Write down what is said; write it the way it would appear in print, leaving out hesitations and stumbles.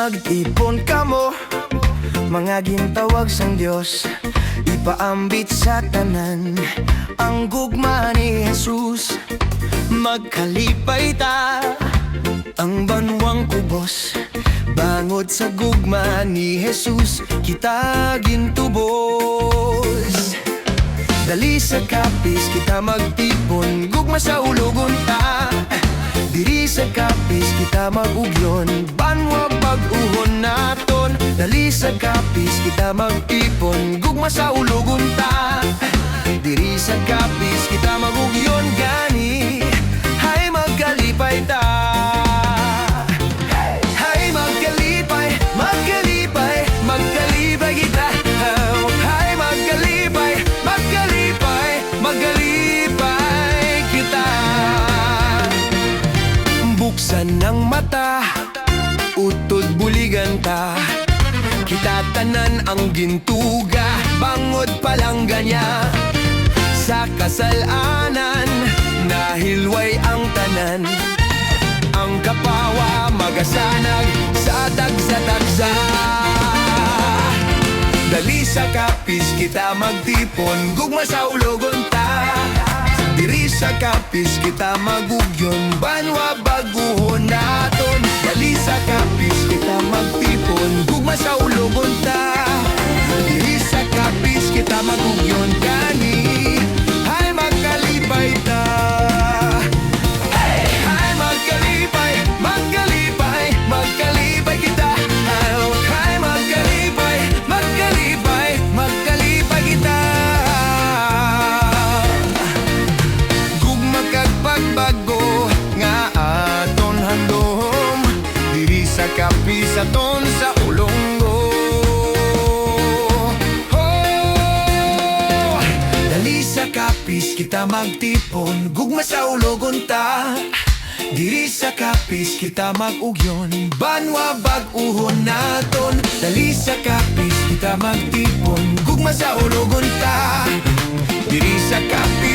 Magtipon kamo, mga gintawag sang Dios, ipaambit sa tanan ang gugma ni Jesus. Magkalipay ta ang banwang kubos, bangod sa gugma ni Jesus kita gintubos. Dali sa kapis kita magtipon, gugma sa ulogon ta. Diri sa kapis kita magugyon, banwa pag-uhon naton. Dali sa kapis kita magtipon, gugma sa ulogon ta. Diri sa kapis kita magugyon gani, hay magkalipay ta. Hay magkalipay, magkalipay, magkalipay kita. Hay magkalipay, magkalipay, magkalipay kita. Buksan ng mata, utod buligan ta. Kita tanan ang gintuga, bangod palangganya. Sa kasalanan, nahilway ang tanan. Ang kapawa magasanag sa tagsa-tagsa. Dali sa kapis kita magtipon, gugma sa ulogon ta. Diri sa kapis kita magugyon, banwa baguhon naton. Dali sa kapis kita magtipon, gugma sa ulogon ta. Diri sa kapis kita magugyon gani, hay magkalipay ta. Hay magkalipay, magkalipay, magkalipay kita. Hay magkalipay, magkalipay, magkalipay kita. Pagbago nga aton handom, diri sa kapis aton sa ulonggo. Oh, dali sa kapis kita magtipon, gugma sa ulogon ta. Diri sa kapis kita magugyon, banwa bag-uhon naton. Dali sa kapis kita magtipon, gugma sa ulogon ta. Diri sa kapis